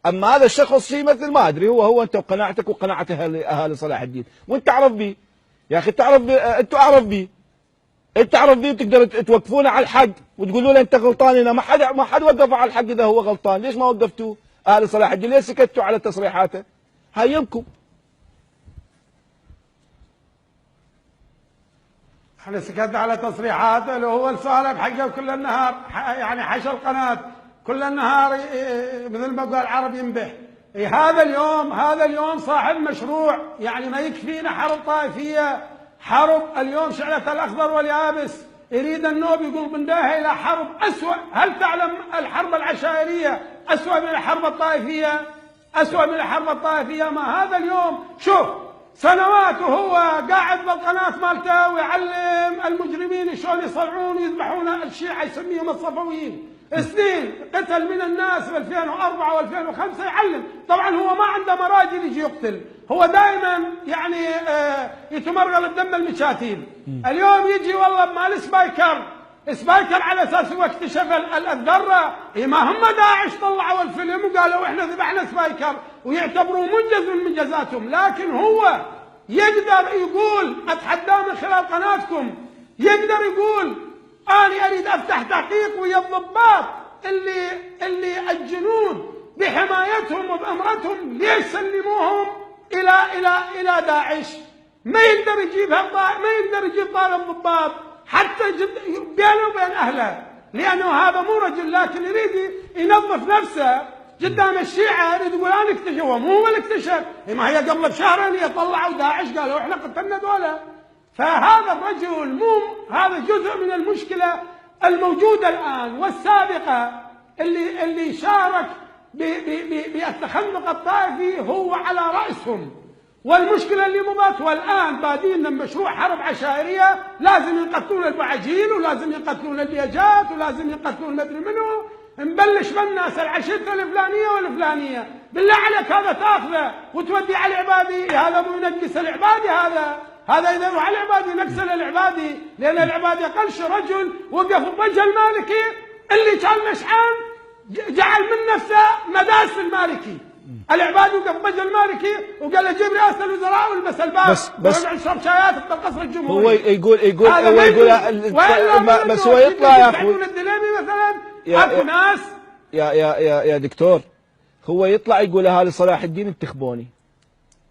اما هذا الشخص شيء مثل ما ادري هو انت وقناعتك وقناعه اهالي صلاح الدين، وانت تعرف بيه يا اخي، تعرف انتوا اعرف بيه، انت تعرف بيه وتقدر توقفونه على الحق وتقولوا له انت غلطان. هنا ما حد وقفه على الحق اذا هو غلطان، ليش ما وقفتوه؟ اهل صلاح الدين ليش سكتوا على تصريحاته؟ هيمكم. احنا سكتنا على تصريحاته اللي هو السؤال بحقه كل النهار، يعني حشى القناه كل النهار مثل ما قال العرب ينبح. هذا اليوم صاحب مشروع، يعني ما يكفينا حرب طائفيه، حرب اليوم شعلة الاخضر واليابس، يريد النوب يقول بنداها الى حرب اسوأ. هل تعلم الحرب العشائريه اسوأ من الحرب الطائفيه؟ اسوأ من الحرب الطائفيه. ما هذا اليوم شوف سنوات وهو قاعد بالقناه مالته ويعلم المجرمين شلون يصنعون ويذبحون الشيعه، يسميهم الصفويين. سنين قتل من الناس ب 2004 و2005 يعلم. طبعا هو ما عنده مراجل يجي يقتل، هو دائما يعني يتمرغل الدم المشاتيل. اليوم يجي والله بمال سبايكر على اساس هو اكتشف الذره. ما هم داعش طلعوا الفيلم وقالوا احنا ذبحنا سبايكر ويعتبروه منجز من منجزاتهم، لكن هو يقدر يقول اتحداه من خلال قناتكم، يقدر يقول أنا أريد أفتح تحقيق ويا الضباط اللي الجنود بحمايتهم وبأمرتهم ليش سلموهم إلى داعش. ما يقدر يجيب طالب ضباط حتى بينه وبين أهله، لأنه هذا مو رجل، لكن يريد ينظف نفسه قدام الشيعة، يريد يقول أنا اكتشف. هو اللي اكتشف، ما هي قبل بشهرين هي طلعوا داعش قالوا إحنا قتلنا دولة. فهذا الرجل هذا جزء من المشكلة الموجودة الآن والسابقة، اللي شارك بالتخلق الطائفي هو على رأسهم، والمشكلة اللي مضت. والآن بادين مشروع حرب عشائرية، لازم يقتلون البعاجين ولازم يقتلون البيجات ولازم يقتلون مدري منو. نبلش بالناس العشيرة الفلانية والفلانية. بالله عليك هذا تاخذه وتودي على العبادي، هذا مو ينقص العبادي، هذا إذا يروح على العبادي نكسر العبادي، لأن العبادي قلش رجل وقف بوجه المالكي اللي كان مشحان جعل من نفسه مداس المالكي. العبادي وقف بوجه المالكي وقال له جيب رئاسة الوزراء والبس الباب ونقعد نشرب شايات في القصر الجمهوري. هو يقول بس هو يطلع يا اخوي الدليمي مثلا اكو ناس يا دكتور، هو يطلع يقول اهالي صلاح الدين انتخبوني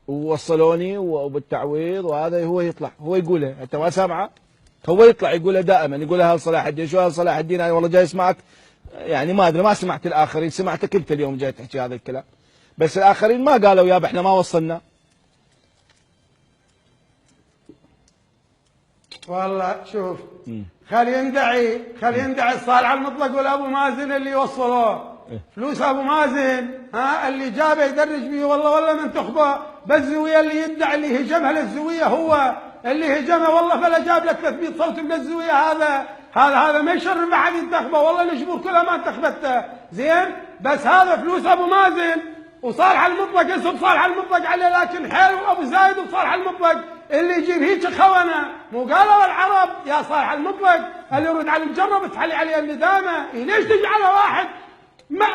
ووصلوني وبالتعويض، وهذا هو يطلع هو يقولها، انت ما سامعه؟ هو يطلع يقولها دائما، يقولها اهل صلاح الدين. شو اهل صلاح الدين؟ انا والله جاي اسمعك، يعني ما ادري، ما سمعت الاخرين، سمعتك انت اليوم جاي تحكي هذا الكلام، بس الاخرين ما قالوا يابا احنا ما وصلنا. والله شوف خلي يندعي الصالح المطلق والابو مازن اللي وصلوه فلوس ابو مازن، اللي جابه يدرج بيه والله ما انتخبه. بالزويه اللي يدعي اللي هجمها للزويه هو اللي هجمها، والله فلا جاب لك 300 صوت من الزويه. هذا ما يشرف احد ينتخبه، والله الجمهور كلها ما انتخبته زين. بس هذا فلوس ابو مازن وصالح المطلق، اسم صالح المطلق عليه، لكن حلو ابو زايد وصالح المطلق اللي يجيب هيك خونه. مو قالوا العرب يا صالح المطلق اللي يرد على المجرب تحلي عليه الندامه، ليش تجعله واحد ما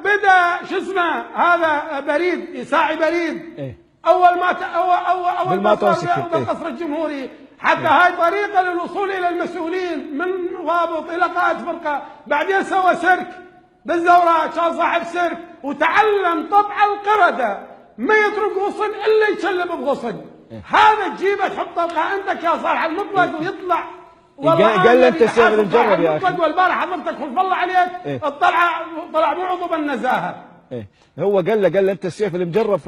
بدا شو اسمه هذا بريد يساعي بريد اول ما قصر الجمهوري، حتى هاي طريقه للوصول الى المسؤولين من ضابط الى قائد فرقه. بعدين سوى سيرك بالزوراء، كان صاحب سيرك وتعلم طبع القرده، ما يترك غصن الا يسلم بغصن. هذا تجيبه تحطه عندك يا صالح المطلق ويطلع. قال له انت السيف المجرب يا اخي. والبارح حضرتك خلف الله عليك طلع معظم النزاهه. هو قال له انت السيف المجرب